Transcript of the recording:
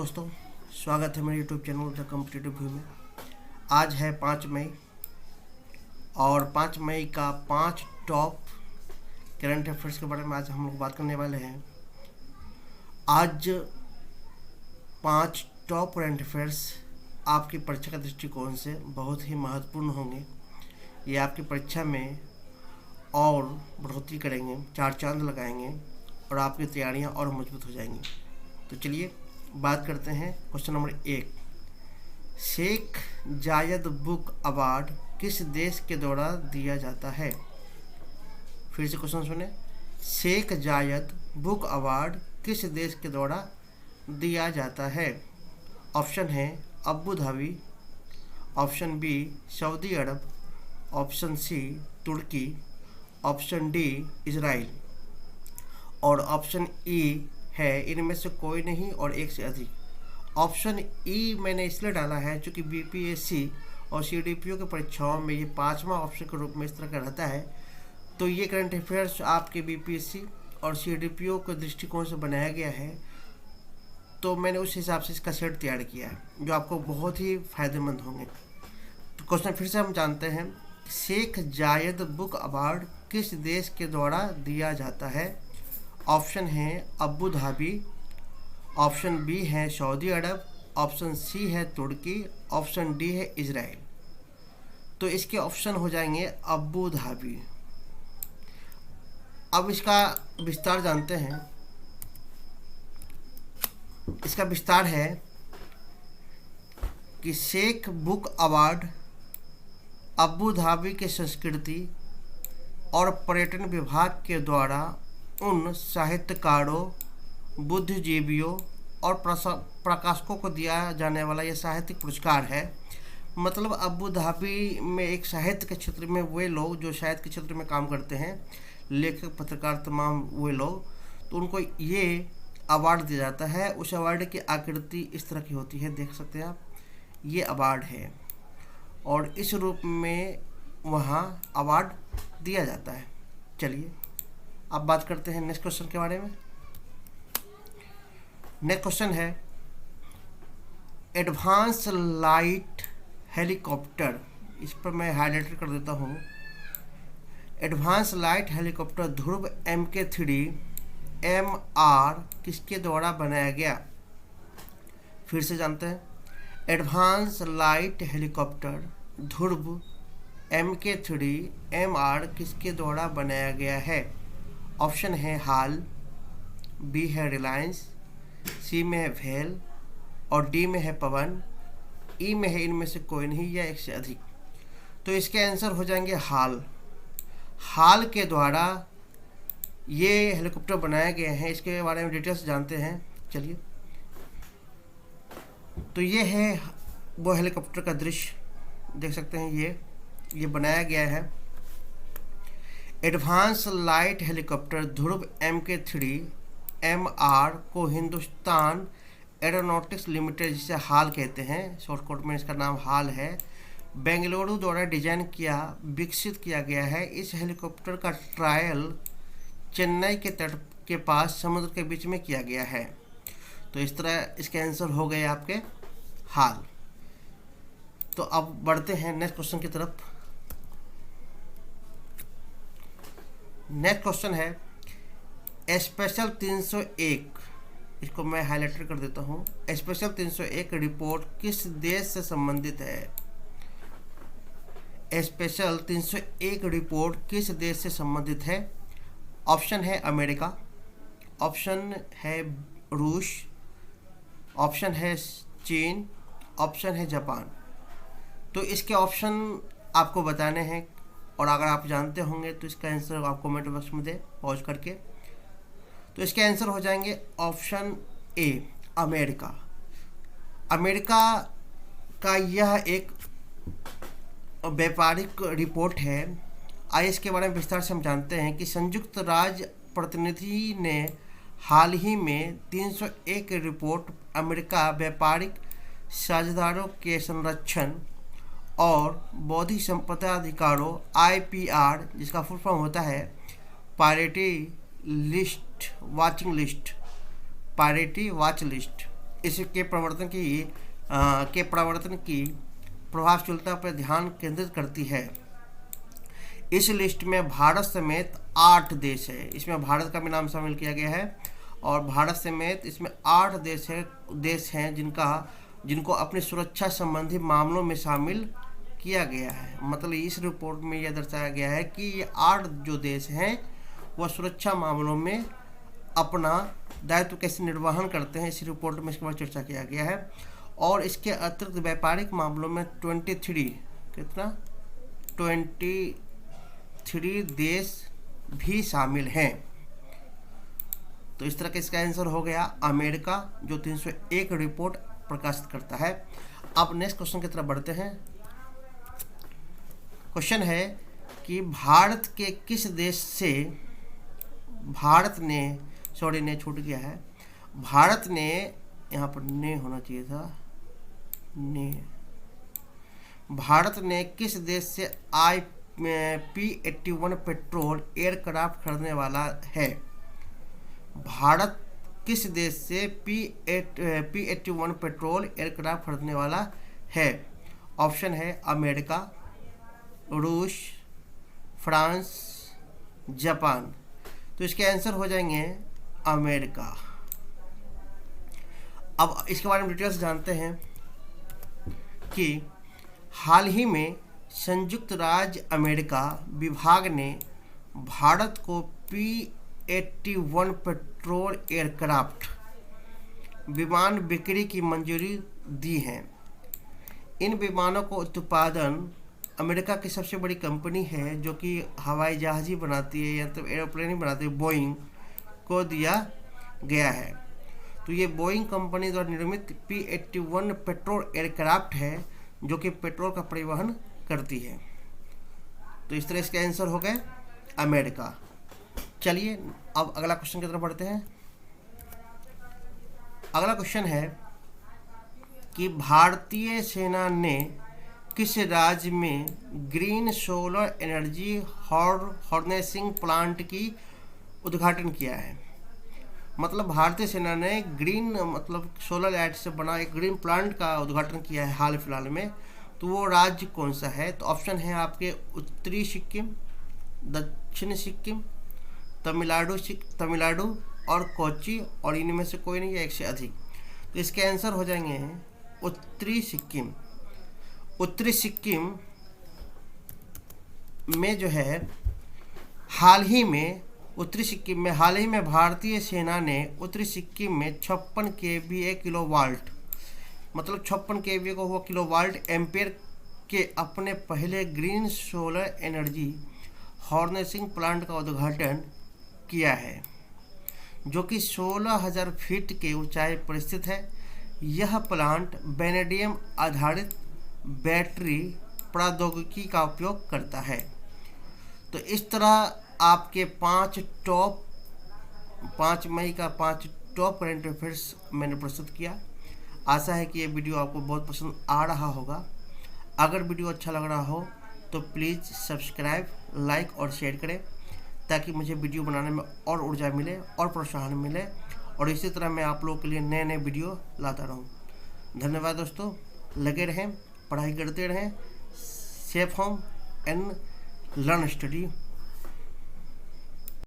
दोस्तों, स्वागत है मेरे YouTube channel the competitive view में। आज है 5 मई और 5 मई का 5 टॉप करंट अफेयर्स के बारे में आज हम लोग बात करने वाले हैं। आज 5 टॉप करंट अफेयर्स आपकी परीक्षा के दृष्टिकोण से बहुत ही महत्वपूर्ण होंगे। ये आपकी परीक्षा में और बढ़ोतरी करेंगे, 4 चांद लगाएंगे और आपकी तैयारियां और मजबूत हो जाएंगी। तो चलिए बात करते हैं। क्वेश्चन नंबर 1, शेख जायद बुक अवार्ड किस देश के द्वारा दिया जाता है? फिर से क्वेश्चन सुने। शेख जायद बुक अवार्ड किस देश के द्वारा दिया जाता है? ऑप्शन है Abu Dhabi, option B Saudi Arab, option C Turkey, option D Israel और ऑप्शन ई है इनमें से कोई नहीं और एक से अधिक। ऑप्शन ई मैंने इसलिए डाला है क्योंकि बीपीएससी और सीडीपीओ की परीक्षाओं में ये 5वां ऑप्शन के रूप में इस तरह का रहता है। तो ये करंट अफेयर्स आपके बीपीएससी और सीडीपीओ के दृष्टिकोण से बनाया गया है, तो मैंने उस हिसाब से इसका सेट तैयार किया है जो आपको बहुत ही फायदेमंद होंगे। तो क्वेश्चन फिर से हम जानते हैं, शेख जायद बुक अवार्ड किस देश के द्वारा दिया जाता है? ऑप्शन है अबू धाबी, ऑप्शन बी है सऊदी अरब, ऑप्शन सी है तुर्की, ऑप्शन डी है इजराइल। तो इसके ऑप्शन हो जाएंगे अबू धाबी। अब इसका विस्तार जानते हैं। इसका विस्तार है कि Sheikh book award Abu Dhabi के संस्कृति और पर्यटन विभाग के द्वारा उन साहित्यकारों, बुद्धिजीवियों और प्रकाशकों को दिया जाने वाला यह साहित्यिक पुरस्कार है। मतलब अबू धाबी में एक साहित्य के क्षेत्र में वे लोग जो साहित्य के क्षेत्र में काम करते हैं, लेखक, पत्रकार, तमाम वे लोग, तो उनको ये अवार्ड दिया जाता है। उस अवार्ड की आकृति इस तरह की होती है, देख सकते हैं आप, ये अवार्ड है और इस रूप में वहाँ अवार्ड दिया जाता है। चलिए अब बात करते हैं नेक्स्ट क्वेश्चन के बारे में। नेक्स्ट क्वेश्चन है, एडवांस लाइट हेलीकॉप्टर, इस पर मैं हाईलाइटर कर देता हूँ। एडवांस लाइट हेलीकॉप्टर ध्रुव MK3 MR किसके द्वारा बनाया गया? फिर से जानते हैं। एडवांस लाइट हेलीकॉप्टर ध्रुव MK3 MR किसके द्वारा बनाया गया है? ऑप्शन है हाल, बी है रिलायंस, सी में है भेल और डी में है पवन, ई में है इनमें से कोई नहीं या एक से अधिक। तो इसके आंसर हो जाएंगे हाल। हाल के द्वारा ये हेलीकॉप्टर बनाए गए हैं। इसके बारे में डिटेल्स जानते हैं। चलिए, तो ये है वो हेलीकॉप्टर का दृश्य, देख सकते हैं। ये बनाया गया है। एडवांस लाइट हेलीकॉप्टर ध्रुव MK3 MR को हिंदुस्तान एरोनॉटिक्स लिमिटेड, जिसे हाल कहते हैं, शॉर्टकट में इसका नाम हाल है, बेंगलुरु द्वारा डिजाइन किया, विकसित किया गया है। इस हेलीकॉप्टर का ट्रायल चेन्नई के तट के पास समुद्र के बीच में किया गया है। तो इस तरह इसके आंसर हो गए आपके हाल। तो अब बढ़ते हैं नेक्स्ट क्वेश्चन की तरफ। नेक्स्ट क्वेश्चन है स्पेशल 301, इसको मैं हाईलाइटर कर देता हूँ। स्पेशल 301 रिपोर्ट किस देश से संबंधित है? स्पेशल 301 रिपोर्ट किस देश से संबंधित है? ऑप्शन है अमेरिका, ऑप्शन है रूस, ऑप्शन है चीन, ऑप्शन है जापान। तो इसके ऑप्शन आपको बताने हैं और अगर आप जानते होंगे तो इसका आंसर आप कमेंट बॉक्स में दें पॉज करके। तो इसके आंसर हो जाएंगे ऑप्शन ए अमेरिका। अमेरिका का यह एक व्यापारिक रिपोर्ट है। आइए इसके बारे में विस्तार से हम जानते हैं कि संयुक्त राज्य प्रतिनिधि ने हाल ही में 301 रिपोर्ट अमेरिका व्यापारिक साझेदारों के संरक्षण और बौद्धिक संपदा अधिकारों IPR, जिसका फुल फॉर्म होता है piracy list watching list, piracy watch list इसके प्रवर्तन की प्रभावशीलता पर ध्यान केंद्रित करती है। इस लिस्ट में भारत समेत 8 देश है, इसमें भारत का भी नाम शामिल किया गया है और भारत समेत इसमें 8 देश हैं जिनको अपनी सुरक्षा संबंधी मामलों में शामिल किया गया है। मतलब इस रिपोर्ट में यह दर्शाया गया है कि ये 8 जो देश हैं वह सुरक्षा मामलों में अपना दायित्व कैसे निर्वहन करते हैं, इस रिपोर्ट में इसके बारे में चर्चा किया गया है। और इसके अतिरिक्त व्यापारिक मामलों में 23 देश भी शामिल हैं। तो इस तरह का इसका आंसर हो गया अमेरिका, जो 301 रिपोर्ट प्रकाशित करता है। अब नेक्स्ट क्वेश्चन की तरफ बढ़ते हैं। क्वेश्चन है कि भारत के किस देश से भारत ने छूट गया है। भारत ने, यहाँ पर ने होना चाहिए था, ने, भारत ने किस देश से P-81 पेट्रोल एयरक्राफ्ट खरीदने वाला है। भारत किस देश से P-81 पेट्रोल एयरक्राफ्ट खरीदने वाला है। ऑप्शन है अमेरिका, रूस, फ्रांस, जापान। तो इसके आंसर हो जाएंगे अमेरिका। अब इसके बारे में डिटेल्स जानते हैं कि हाल ही में संयुक्त राज्य अमेरिका विभाग ने भारत को P-81 पेट्रोल एयरक्राफ्ट विमान बिक्री की मंजूरी दी है। इन विमानों को उत्पादन अमेरिका की सबसे बड़ी कंपनी है जो कि हवाई जहाज ही बनाती है या तो एरोप्लेन ही बनाती है, बोइंग को दिया गया है। तो ये बोइंग कंपनी द्वारा निर्मित P-81 पेट्रोल एयरक्राफ्ट है जो कि पेट्रोल का परिवहन करती है। तो इस तरह इसका आंसर हो गया अमेरिका। चलिए अब अगला क्वेश्चन की तरफ बढ़ते हैं। अगला क्वेश्चन है कि भारतीय सेना ने किस राज्य में green solar energy harnessing plant की उद्घाटन किया है। मतलब भारतीय सेना ने ग्रीन सोलर लाइट से बना एक ग्रीन प्लांट का उद्घाटन किया है हाल फिलहाल में। तो वो राज्य कौन सा है। तो ऑप्शन है आपके उत्तरी सिक्किम, दक्षिण सिक्किम, तमिलनाडु और कोच्चि, और इनमें से कोई नहीं है, एक से अधिक। तो इसके आंसर हो जाएंगे उत्तरी सिक्किम। उत्तरी सिक्किम में जो है हाल ही में भारतीय सेना ने उत्तरी सिक्किम में 56 kVA किलोवाट, मतलब 56 kVA को हुआ किलोवाट एम्पेयर के अपने पहले green solar energy harnessing plant का उद्घाटन किया है, जो कि 16,000 फीट के ऊंचाई पर स्थित है। यह प्लांट वेनेडियम आधारित बैटरी प्रौद्योगिकी का उपयोग करता है। तो इस तरह आपके 5 मई का 5 टॉप करंट अफेयर्स मैंने प्रस्तुत किया। आशा है कि ये वीडियो आपको बहुत पसंद आ रहा होगा। अगर वीडियो अच्छा लग रहा हो तो प्लीज़ सब्सक्राइब, लाइक और शेयर करें ताकि मुझे वीडियो बनाने में और ऊर्जा मिले और प्रोत्साहन मिले, और इसी तरह मैं आप लोगों के लिए नए नए वीडियो लाता रहूं। धन्यवाद दोस्तों, लगे रहें, पढ़ाई करते रहें। Safe home and learn study.